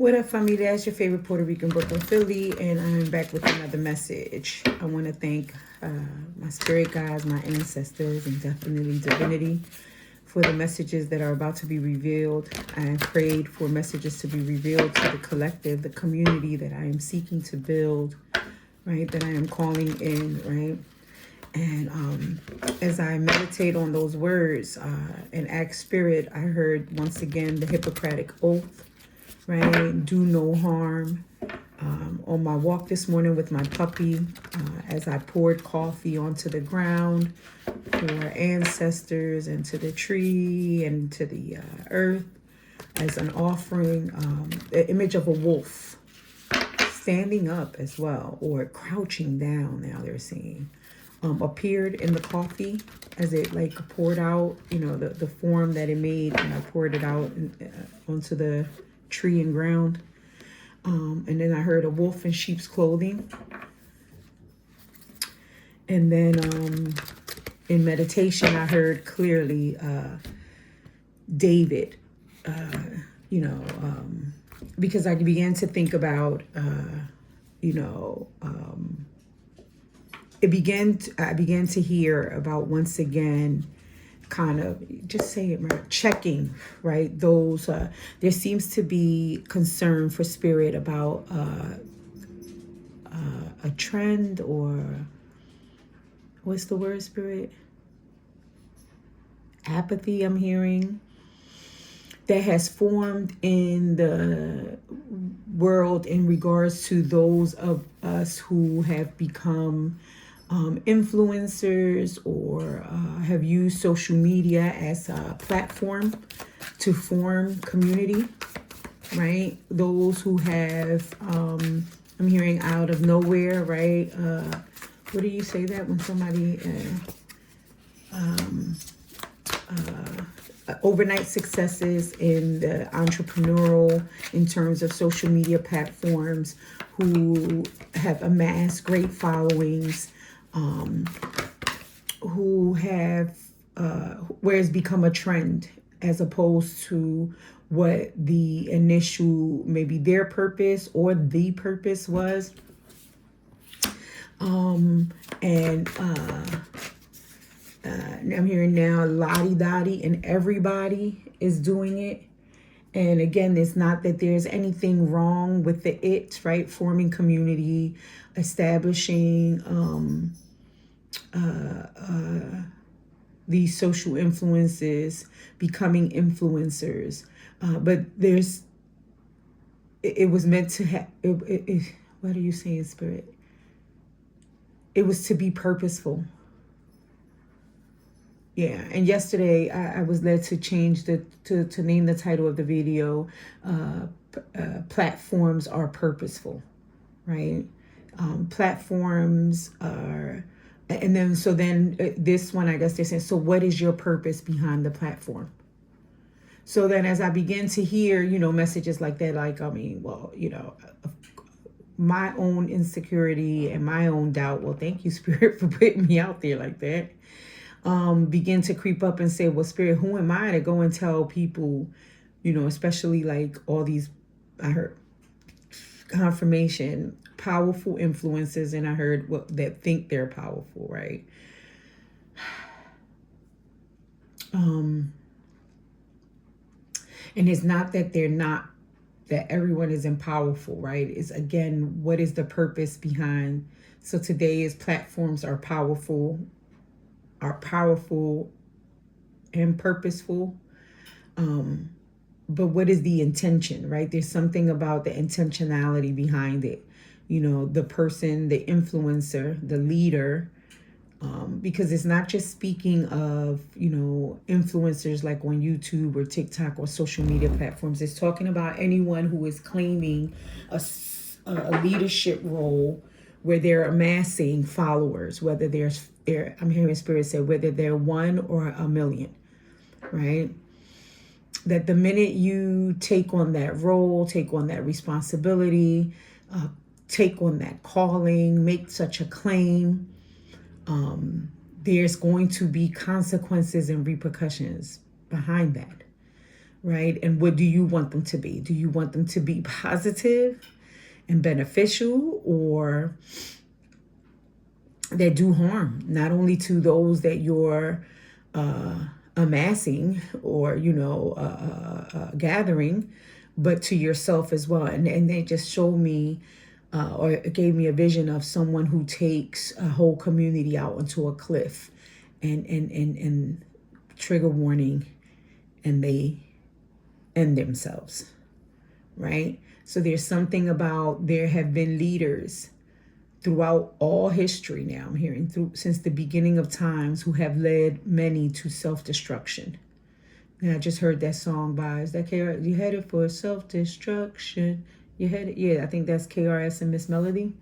What up, family? That's your favorite Puerto Rican Brooklyn Philly, and I'm back with another message. I want to thank my spirit guides, my ancestors, and definitely divinity for the messages that are about to be revealed. I prayed for messages to be revealed to the collective, the community that I am seeking to build, right? That I am calling in, right? And as I meditate on those words and ask spirit, I heard once again the Hippocratic Oath, right? Do no harm. On my walk this morning with my puppy, as I poured coffee onto the ground for ancestors and to the tree and to the earth as an offering, the image of a wolf standing up as well, or crouching down, now they're saying, appeared in the coffee as it like poured out, the form that it made, and I poured it out onto the tree and ground. And then I heard a wolf in sheep's clothing. And then in meditation, I heard clearly David, because I began to think about, I began to hear about, once again, kind of just say it right, checking, right? Those there seems to be concern for spirit about a trend, or what's the word, spirit? Apathy, I'm hearing, that has formed in the world in regards to those of us who have become influencers or have used social media as a platform to form community, right? Those who have, I'm hearing out of nowhere, right? What do you say that when somebody, overnight successes in the entrepreneurial, in terms of social media platforms, who have amassed great followings, who have, where it's become a trend as opposed to what the initial, maybe their purpose or the purpose was. And I'm hearing now Lottie Dottie and everybody is doing it. And again, it's not that there's anything wrong with the it, right? Forming community, establishing these social influences, becoming influencers. But it was meant to have, what are you saying, spirit? It was to be purposeful. Yeah, and yesterday I was led to change to name the title of the video, platforms are purposeful, right? Platforms are, and then this one, I guess they're saying, so what is your purpose behind the platform? So then as I begin to hear, messages like that, like, my own insecurity and my own doubt, well, thank you, Spirit, for putting me out there like that. Begin to creep up and say, well, Spirit, who am I to go and tell people, especially like all these, I heard confirmation, powerful influences, and I heard that think they're powerful, right? And it's not that they're not, that everyone isn't powerful, right? It's, again, what is the purpose behind? So today is platforms are powerful and purposeful. But what is the intention, right? There's something about the intentionality behind it. The person, the influencer, the leader, because it's not just speaking of, influencers like on YouTube or TikTok or social media platforms. It's talking about anyone who is claiming a leadership role where they're amassing followers, whether I'm hearing Spirit say, whether they're 1 or a million, right? That the minute you take on that role, take on that responsibility, take on that calling, make such a claim, there's going to be consequences and repercussions behind that, right? And what do you want them to be? Do you want them to be positive and beneficial, or that do harm, not only to those that you're amassing or, gathering, but to yourself as well? And they just showed me, or it gave me a vision of someone who takes a whole community out onto a cliff, and trigger warning, and they end themselves, right? So there's something about, there have been leaders throughout all history, now I'm hearing, since the beginning of times, who have led many to self-destruction. And I just heard that song by, is that KRS? You headed for self-destruction. You headed, yeah, I think that's KRS and Miss Melody.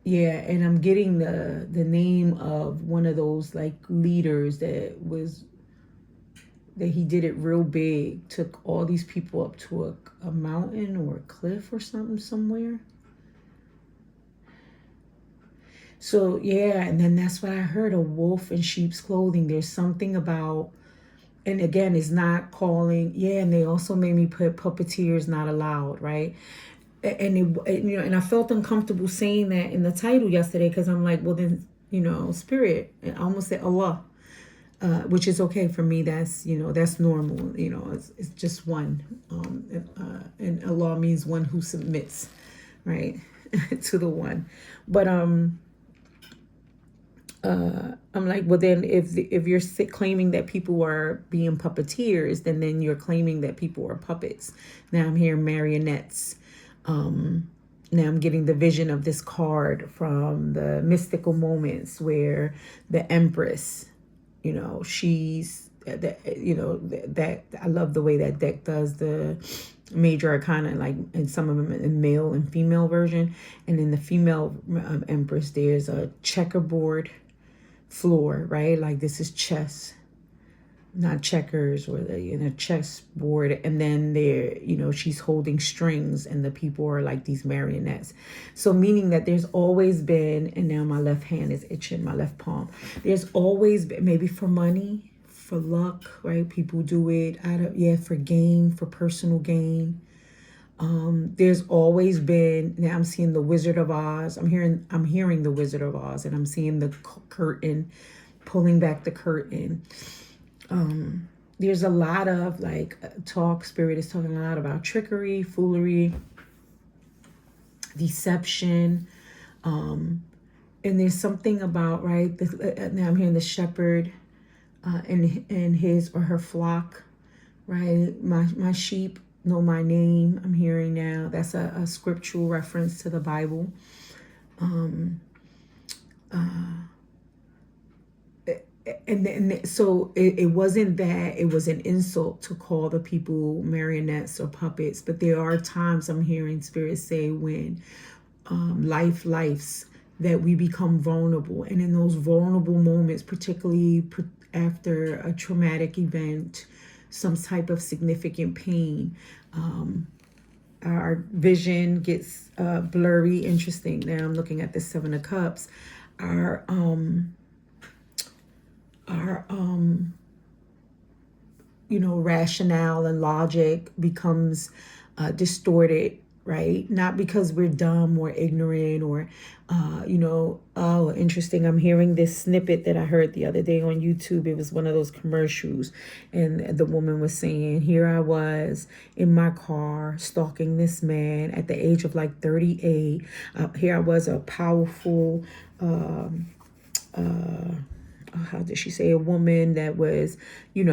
Yeah, and I'm getting the name of one of those like leaders that he did it real big, took all these people up to a mountain or a cliff or something somewhere. So yeah, and then that's what I heard, a wolf in sheep's clothing. There's something about, and again, it's not calling, yeah, and they also made me put puppeteers not allowed, right? And I felt uncomfortable saying that in the title yesterday, because I'm like, well then, spirit, and I almost said Allah. Which is okay for me. That's that's normal. It's just one. And Allah means one who submits, right, to the one. But I'm like, well then, if you're claiming that people are being puppeteers, then you're claiming that people are puppets. Now I'm hearing marionettes. Now I'm getting the vision of this card from the mystical moments where the Empress, she's that I love the way that deck does the major arcana, like in some of them in male and female version. And in the female Empress, there's a checkerboard floor, right? Like this is chess, not checkers, or in a chessboard. And then there, she's holding strings, and the people are like these marionettes. So meaning that there's always been, and now my left hand is itching, my left palm. There's always been, maybe for money, for luck, right? People do it for gain, for personal gain. There's always been, now I'm seeing the Wizard of Oz. I'm hearing the Wizard of Oz, and I'm seeing the curtain, pulling back the curtain. There's a lot of Spirit is talking a lot about trickery, foolery, deception. And there's something about, right, now I'm hearing the shepherd and his or her flock, right? My sheep know my name. I'm hearing now. That's a scriptural reference to the Bible. And so it wasn't that it was an insult to call the people marionettes or puppets, but there are times I'm hearing Spirit say when lifes that we become vulnerable, and in those vulnerable moments, particularly after a traumatic event, some type of significant pain, our vision gets blurry. Interesting. Now I'm looking at the Seven of Cups. Our rationale and logic becomes distorted, right? Not because we're dumb or ignorant or interesting. I'm hearing this snippet that I heard the other day on YouTube. It was one of those commercials, and the woman was saying, here I was in my car stalking this man at the age of 38. Here I was, a powerful how did she say, a woman that was, I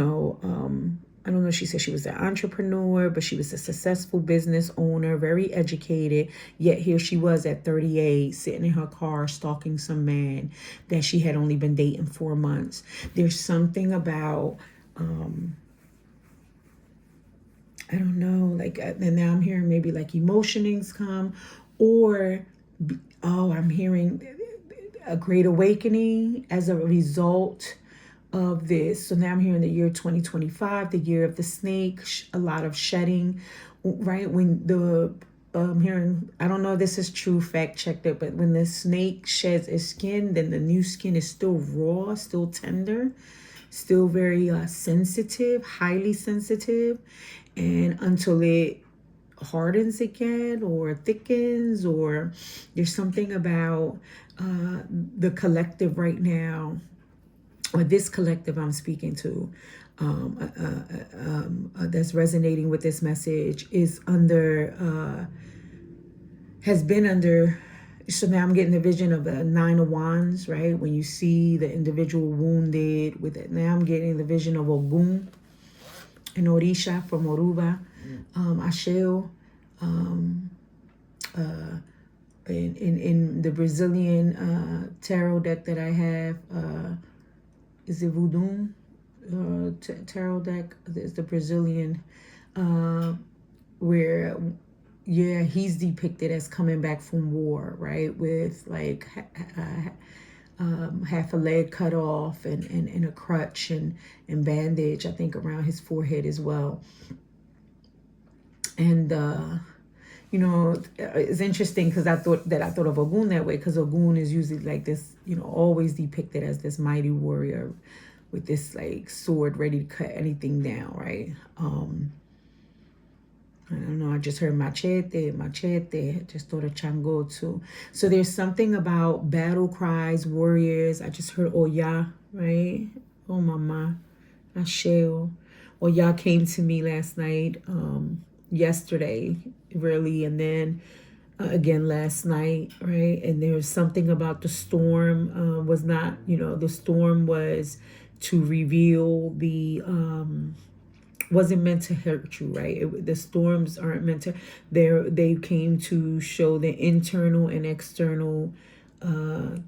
don't know, she said she was an entrepreneur, but she was a successful business owner, very educated. Yet here she was at 38, sitting in her car, stalking some man that she had only been dating 4 months. There's something about, I don't know, and now I'm hearing maybe emotionings come, or, I'm hearing a great awakening as a result of this. So now I'm hearing the year 2025, the year of the snake, a lot of shedding, right? When hearing, I don't know if this is true, fact checked it, but when the snake sheds its skin, then the new skin is still raw, still tender, still very sensitive, highly sensitive, and until it hardens again or thickens, or there's something about the collective right now, or this collective I'm speaking to, that's resonating with this message, is under, has been under. So now I'm getting the vision of the Nine of Wands, right? When you see the individual wounded with it. Now I'm getting the vision of Ogun and Orisha from Oruba, Asheo, in the Brazilian tarot deck that I have, is it Voodoo tarot deck? It's the Brazilian, where, yeah, he's depicted as coming back from war, right? With like half a leg cut off and a crutch and bandage, I think, around his forehead as well. And you know, it's interesting because I thought of Ogun that way, because Ogun is usually like this, you know, always depicted as this mighty warrior with this like sword ready to cut anything down, right? I don't know, I just heard machete, just thought of Chango too. So there's something about battle cries, warriors. I just heard Oya, right? Oh, mama, Asheo. Oya came to me last night, yesterday, really, and then again last night, right? And there's something about the storm, was not, you know, the storm was to reveal the, wasn't meant to hurt you, right? The storms aren't meant to, they came to show the internal and external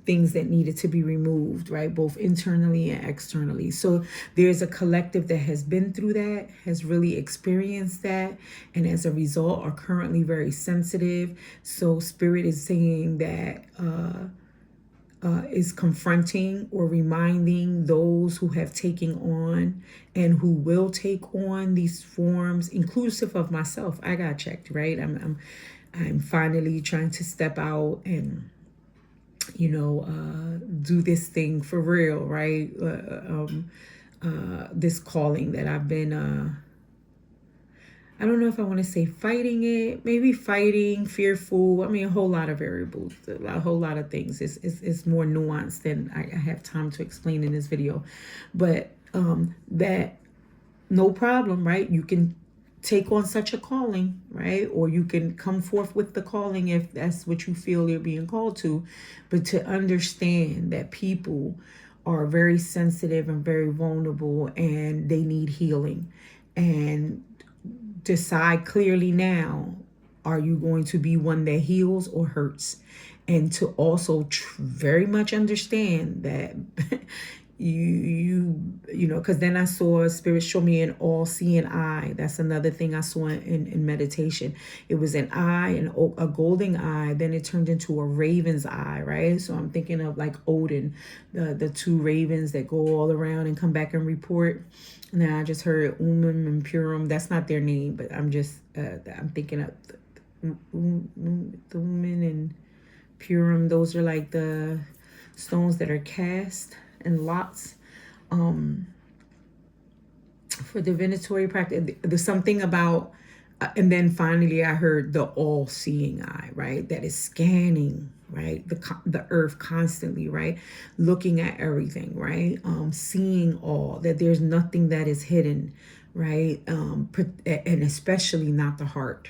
things that needed to be removed, right? Both internally and externally. So there's a collective that has been through that, has really experienced that, and as a result are currently very sensitive. So Spirit is saying that is confronting or reminding those who have taken on and who will take on these forms, inclusive of myself. I got checked, right? I'm finally trying to step out and, you know, do this thing for real, right? This calling that I've been, I don't know if I want to say fighting it, maybe fighting, fearful. I mean, a whole lot of variables, a whole lot of things. It's more nuanced than I have time to explain in this video. But that, no problem, right? You can take on such a calling, right? Or you can come forth with the calling if that's what you feel you're being called to. But to understand that people are very sensitive and very vulnerable and they need healing. And decide clearly now, are you going to be one that heals or hurts? And to also very much understand that you know, because then I saw Spirit show me an all-seeing eye. That's another thing I saw in meditation. It was an eye, and a golden eye, then it turned into a raven's eye, right? So I'm thinking of like Odin, the two ravens that go all around and come back and report. Now I just heard Umum and Purim. That's not their name, but I'm just I'm thinking of Umen and Purim. Those are like the stones that are cast and lots for divinatory practice. There's something about, and then finally I heard the all-seeing eye, right? That is scanning, right? The earth constantly, right? Looking at everything, right? Seeing all, that there's nothing that is hidden, right? And especially not the heart,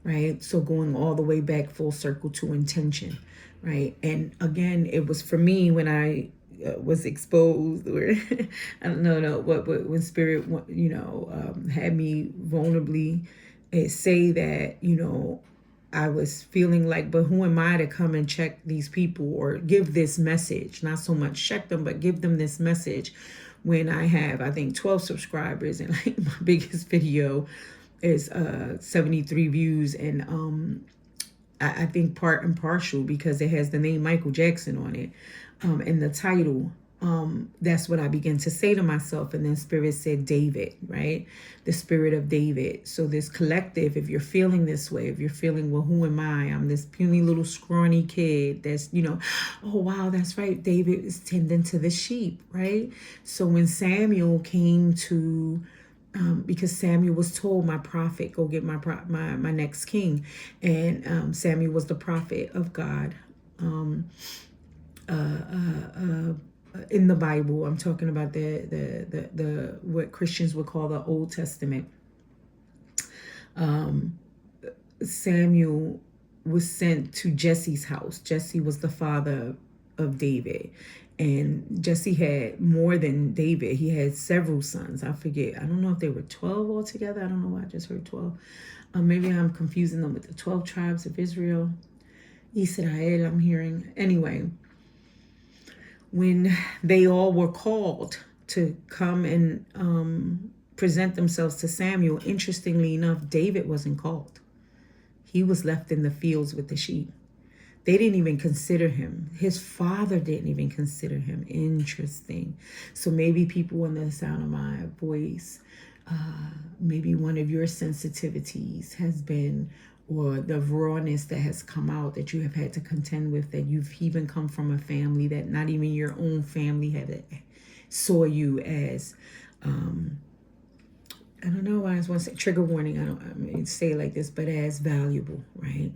right? So going all the way back full circle to intention, right? And again, it was for me when I was exposed, or I don't know what when Spirit, you know, had me vulnerably say that, you know, I was feeling like, but who am I to come and check these people or give this message? Not so much check them, but give them this message when I have, I think, 12 subscribers, and like my biggest video is 73 views, and I think part and partial because it has the name Michael Jackson on it, and the title, that's what I began to say to myself. And then Spirit said David, right? The spirit of David. So this collective, if you're feeling this way, if you're feeling, well, who am I? I'm this puny little scrawny kid that's, oh, wow, that's right. David is tending to the sheep, right? So when Samuel came to, because Samuel was told, my prophet, go get my next king. And Samuel was the prophet of God. In the Bible, I'm talking about the what Christians would call the Old Testament. Samuel was sent to Jesse's house. Jesse was the father of David, and Jesse had more than David. He had several sons. I forget. I don't know if they were 12 altogether. I don't know why I just heard 12. Maybe I'm confusing them with the 12 tribes of Israel. Israel, I'm hearing. Anyway, when they all were called to come and present themselves to Samuel, interestingly enough, David wasn't called. He was left in the fields with the sheep. They didn't even consider him. His father didn't even consider him. Interesting. So maybe people in the sound of my voice, maybe one of your sensitivities has been, or the rawness that has come out that you have had to contend with, that you've even come from a family that not even your own family saw you as, I don't know why I want to say trigger warning. I mean say it like this, but as valuable, right?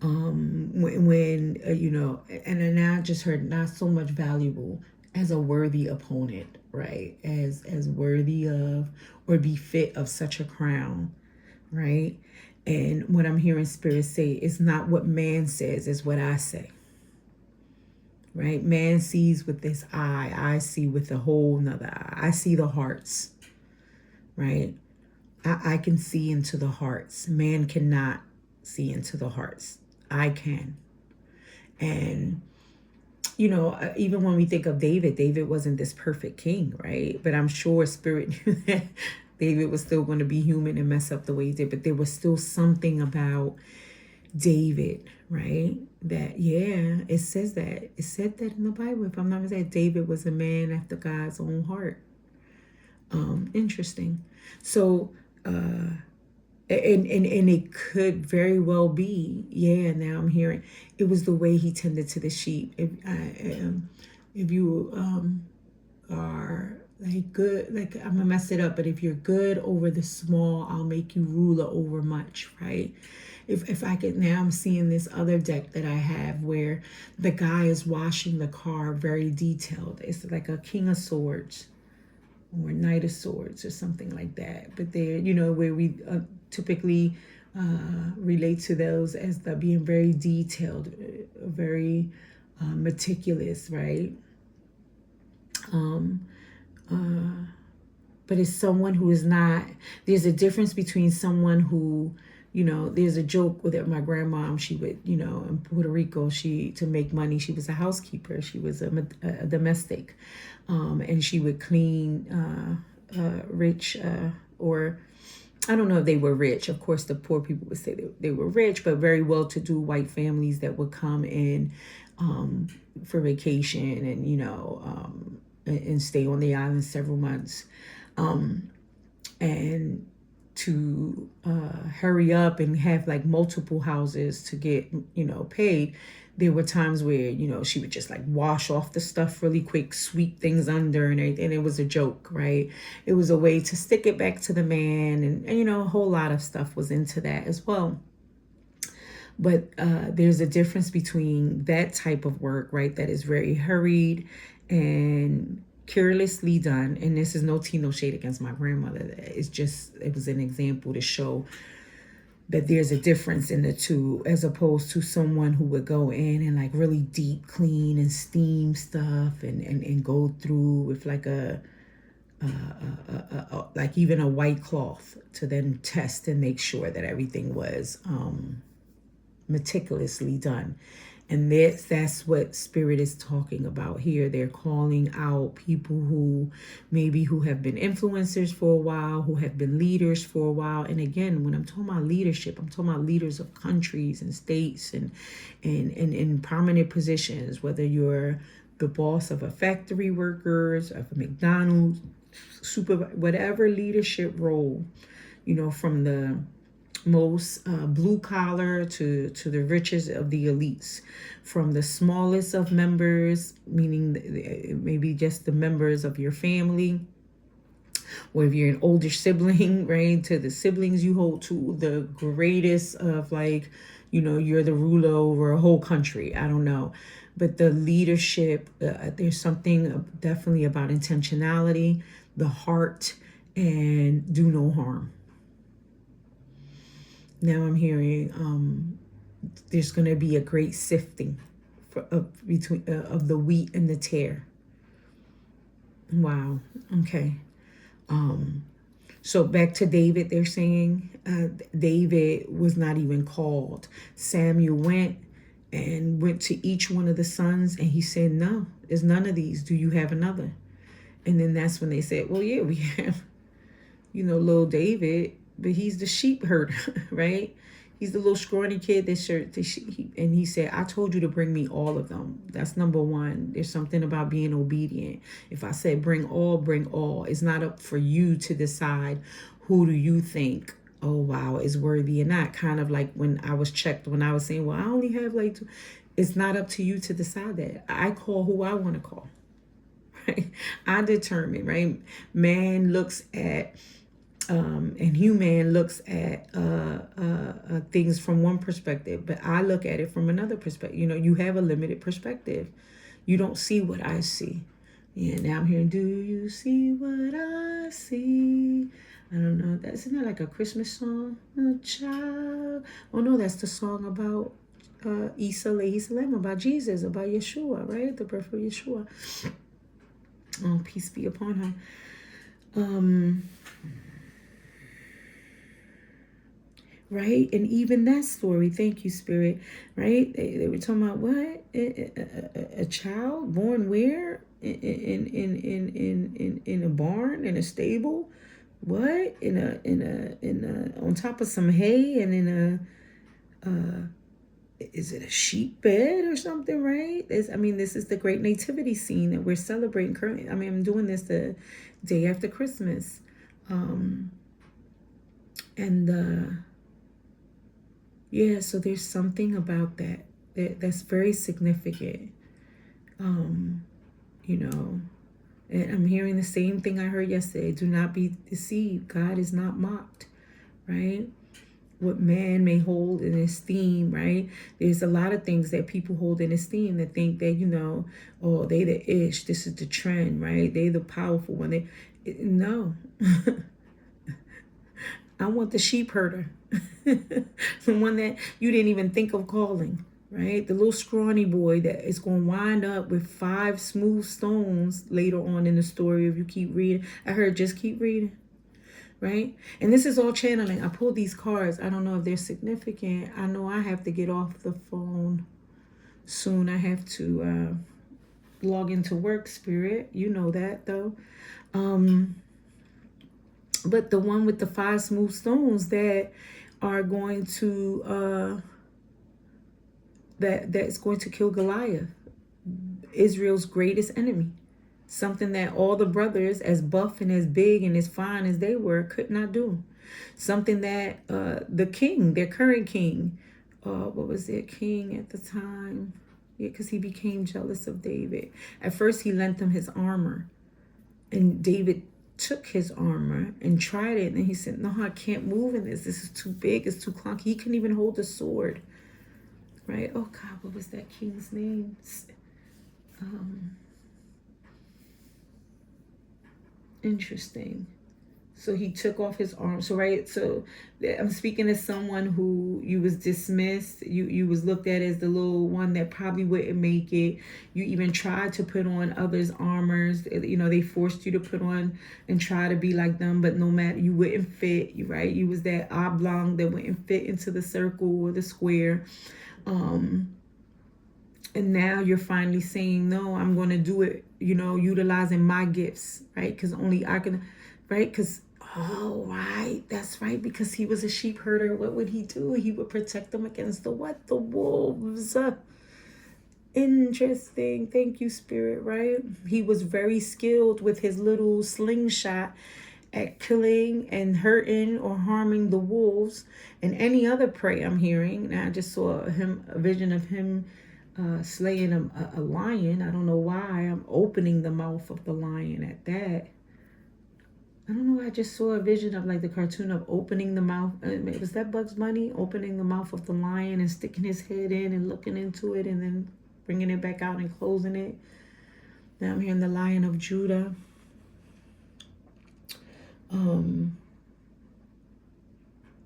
When and then I just heard not so much valuable as a worthy opponent, right? As worthy of, or be fit of such a crown, right? And what I'm hearing Spirit say is not what man says, is what I say. Right? Man sees with this eye. I see with a whole nother eye. I see the hearts. Right? I can see into the hearts. Man cannot see into the hearts. I can. And even when we think of David wasn't this perfect king, right? But I'm sure Spirit knew that David was still going to be human and mess up the way he did. But there was still something about David, right? That, it says that. It said that in the Bible. If I'm not mistaken, David was a man after God's own heart. Interesting. So, and it could very well be, now I'm hearing, it was the way he tended to the sheep. If you are like good, like I'm gonna mess it up, but if you're good over the small, I'll make you ruler over much, right? If I could, now I'm seeing this other deck that I have where the guy is washing the car, very detailed. It's like a King of Swords or Knight of Swords or something like that. But they're, where we typically relate to those as the being very detailed, very meticulous, right? But it's someone who is not, there's a difference between someone who, there's a joke with my grandmom. She would, in Puerto Rico, to make money, she was a housekeeper. She was a domestic. And she would clean rich, or I don't know if they were rich. Of course, the poor people would say they were rich, but very well-to-do white families that would come in for vacation and, and stay on the island several months. And to hurry up and have like multiple houses to get, paid. There were times where, she would just like wash off the stuff really quick, sweep things under and everything. And it was a joke, right? It was a way to stick it back to the man. And a whole lot of stuff was into that as well. But there's a difference between that type of work, right? That is very hurried and carelessly done. And this is no tea, no shade against my grandmother. It was an example to show that there's a difference in the two, as opposed to someone who would go in and like really deep clean and steam stuff and go through with like like even a white cloth to then test and make sure that everything was meticulously done. And that's what Spirit is talking about here. They're calling out people who have been influencers for a while, who have been leaders for a while. And again, when I'm talking about leadership, I'm talking about leaders of countries and states and in prominent positions, whether you're the boss of a factory workers, of a McDonald's, whatever leadership role, from the most blue collar to the richest of the elites, from the smallest of members, meaning maybe just the members of your family, or if you're an older sibling, right, to the siblings you hold to the greatest of, like, you're the ruler over a whole country. I don't know. But the leadership, there's something definitely about intentionality, the heart, and do no harm. Now I'm hearing there's going to be a great sifting between of the wheat and the tare. Wow. Okay. So back to David, they're saying David was not even called. Samuel went to each one of the sons, and he said, no, there's none of these. Do you have another? And then that's when they said, well, yeah, we have, little David, but he's the sheep herder, right? He's the little scrawny kid and he said, I told you to bring me all of them. That's number one. There's something about being obedient. If I said bring all, bring all. It's not up for you to decide who do you think, oh, wow, is worthy or not. Kind of like when I was saying, well, I only have like two. It's not up to you to decide that. I call who I want to call. Right? I determine, right? Man looks at and human looks at things from one perspective, but I look at it from another perspective. You have a limited perspective. You don't see what I see. Yeah, now I'm hearing, do you see what I see? I don't know. Isn't that like a Christmas song? A child. Oh no, that's the song about Isa Lehi Salem, about Jesus, about Yeshua, right? The birth of Yeshua. Oh, peace be upon her. Right? And even that story, thank you, Spirit, right? They were talking about what? A child born where? In a barn, in a stable? What? On top of some hay, and in is it a sheep bed or something, right? This is the great nativity scene that we're celebrating currently. I'm doing this the day after Christmas. Yeah, so there's something about that's very significant. And I'm hearing the same thing I heard yesterday. Do not be deceived. God is not mocked, right? What man may hold in esteem, right? There's a lot of things that people hold in esteem that think that, oh, they the ish, this is the trend, right? They the powerful one. No. I want the sheep herder. The one that you didn't even think of calling, right? The little scrawny boy that is going to wind up with 5 smooth stones later on in the story if you keep reading. I heard just keep reading, right? And this is all channeling. I pulled these cards. I don't know if they're significant. I know I have to get off the phone soon. I have to log into work, Spirit. You know that, though. But the one with the 5 smooth stones that are going to that's going to kill Goliath, Israel's greatest enemy. Something that all the brothers, as buff and as big and as fine as they were, could not do. Something that the king, their current king, what was their king at the time? Yeah, because he became jealous of David. At first, he lent them his armor, and David took his armor and tried it, and he said, no, I can't move in this. This is too big. It's too clunky. He couldn't even hold the sword, right? Oh, God, what was that king's name? Interesting. So he took off his arm. So, right, so I'm speaking as someone who you was dismissed. You was looked at as the little one that probably wouldn't make it. You even tried to put on others' armors. They forced you to put on and try to be like them, but no matter, you wouldn't fit, right? You was that oblong that wouldn't fit into the circle or the square. And now you're finally saying, no, I'm going to do it, utilizing my gifts, right? Because only I can, right? Because, oh, right, that's right. Because he was a sheep herder. What would he do? He would protect them against the what? The wolves. Interesting. Thank you, Spirit, right? He was very skilled with his little slingshot at killing and hurting or harming the wolves and any other prey I'm hearing. And I just saw a vision of him slaying a lion. I don't know why I'm opening the mouth of the lion at that. I don't know. I just saw a vision of like the cartoon of opening the mouth. Was that Bugs Bunny? Opening the mouth of the lion and sticking his head in and looking into it and then bringing it back out and closing it. Now I'm hearing the Lion of Judah.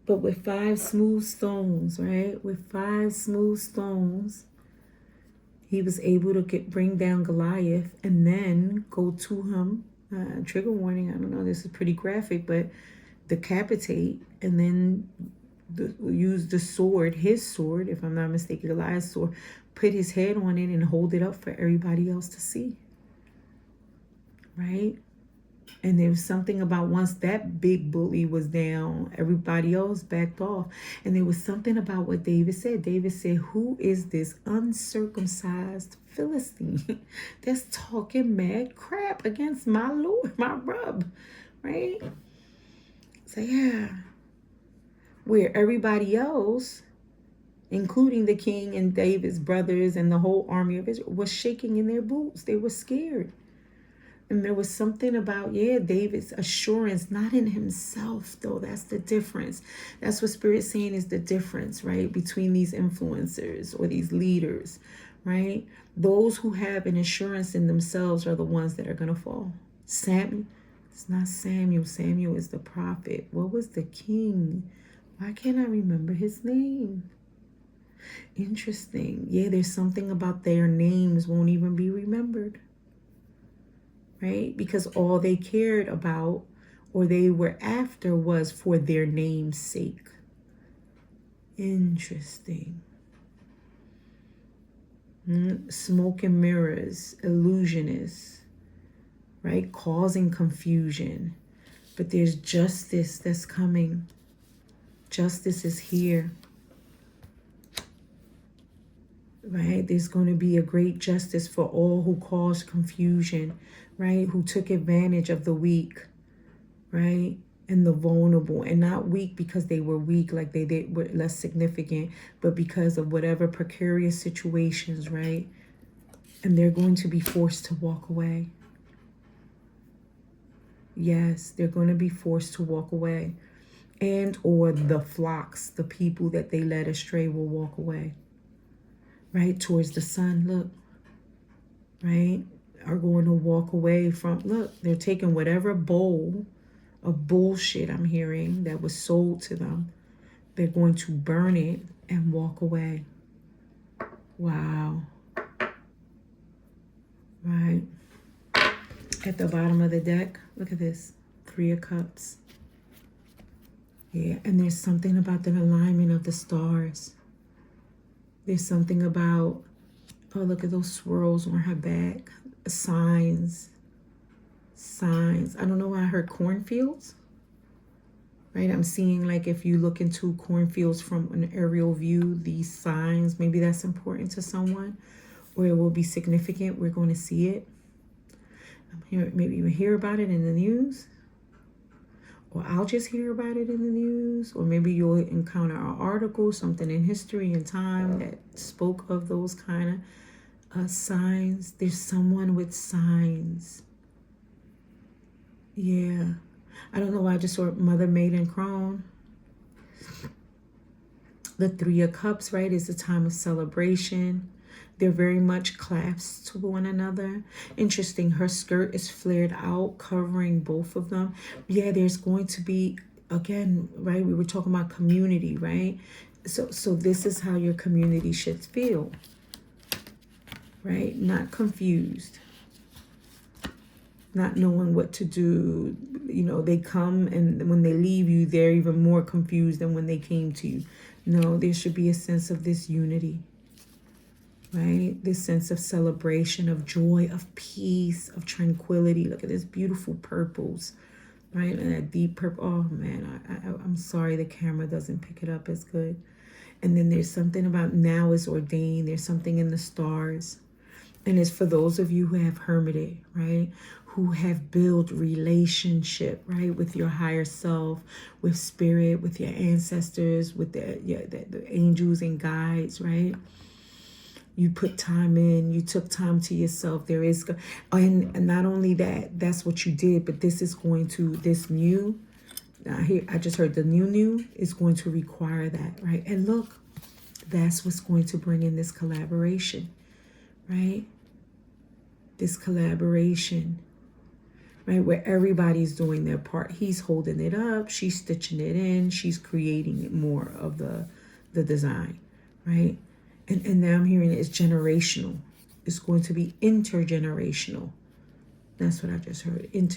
But with 5 smooth stones, right? With 5 smooth stones, he was able to bring down Goliath and then go to him. Trigger warning, I don't know, this is pretty graphic, but decapitate and then use the sword, his sword, if I'm not mistaken, Goliath's sword, put his head on it and hold it up for everybody else to see. Right? And there was something about once that big bully was down, everybody else backed off. And there was something about what David said. David said, who is this uncircumcised Philistine that's talking mad crap against my Lord, my Rub, right? So yeah, where everybody else, including the king and David's brothers and the whole army of Israel, was shaking in their boots. They were scared. And there was something about, David's assurance, not in himself, though. That's the difference. That's what Spirit's saying is the difference, right, between these influencers or these leaders, right? Those who have an assurance in themselves are the ones that are going to fall. Samuel, it's not Samuel. Samuel is the prophet. What was the king? Why can't I remember his name? Interesting. Yeah, there's something about their names won't even be remembered. Right? Because all they cared about or they were after was for their name's sake. Interesting. Smoke and mirrors, illusionists, right? Causing confusion. But there's justice that's coming. Justice is here. Right? There's going to be a great justice for all who caused confusion, right? Who took advantage of the weak, right? And the vulnerable, and not weak because they were weak, like they were less significant, but because of whatever precarious situations, right? And they're going to be forced to walk away. Yes, they're going to be forced to walk away. And or the flocks, the people that they led astray will walk away. Right? Towards the sun, look. Right? Are going to walk away from, look, they're taking whatever bowl of bullshit I'm hearing that was sold to them. They're going to burn it and walk away. Wow. Right. At the bottom of the deck, look at this. 3 of Cups. Yeah, and there's something about the alignment of the stars. There's something about, oh, look at those swirls on her back. Signs. I don't know why I heard cornfields. Right? I'm seeing like if you look into cornfields from an aerial view, these signs, maybe that's important to someone or it will be significant. We're going to see it. Maybe you hear about it in the news. Or I'll just hear about it in the news. Or maybe you'll encounter an article, something in history and time that spoke of those kind of signs. There's someone with signs. Yeah. I don't know why I just saw Mother Maiden Crone. The 3 of Cups, right, is a time of celebration. They're very much clasped to one another. Interesting. Her skirt is flared out, covering both of them. Yeah, there's going to be, again, right, we were talking about community, right? So this is how your community should feel, right? Not confused. Not knowing what to do. You know, they come and when they leave you, they're even more confused than when they came to you. No, there should be a sense of this unity. Right? This sense of celebration, of joy, of peace, of tranquility. Look at this beautiful purples, right? And that deep purple. Oh man, I'm sorry the camera doesn't pick it up as good. And then there's something about now is ordained. There's something in the stars. And it's for those of you who have hermited, right? Who have built relationship, right? With your higher self, with spirit, with your ancestors, with the angels and guides, right? You put time in, you took time to yourself. There is, and not only that, that's what you did, but this is going to, this new, I just heard the new is going to require that, right? And look, that's what's going to bring in this collaboration, right? This collaboration, right? Where everybody's doing their part. He's holding it up. She's stitching it in. She's creating more of the design, right? And now I'm hearing it's generational. It's going to be intergenerational. That's what I just heard.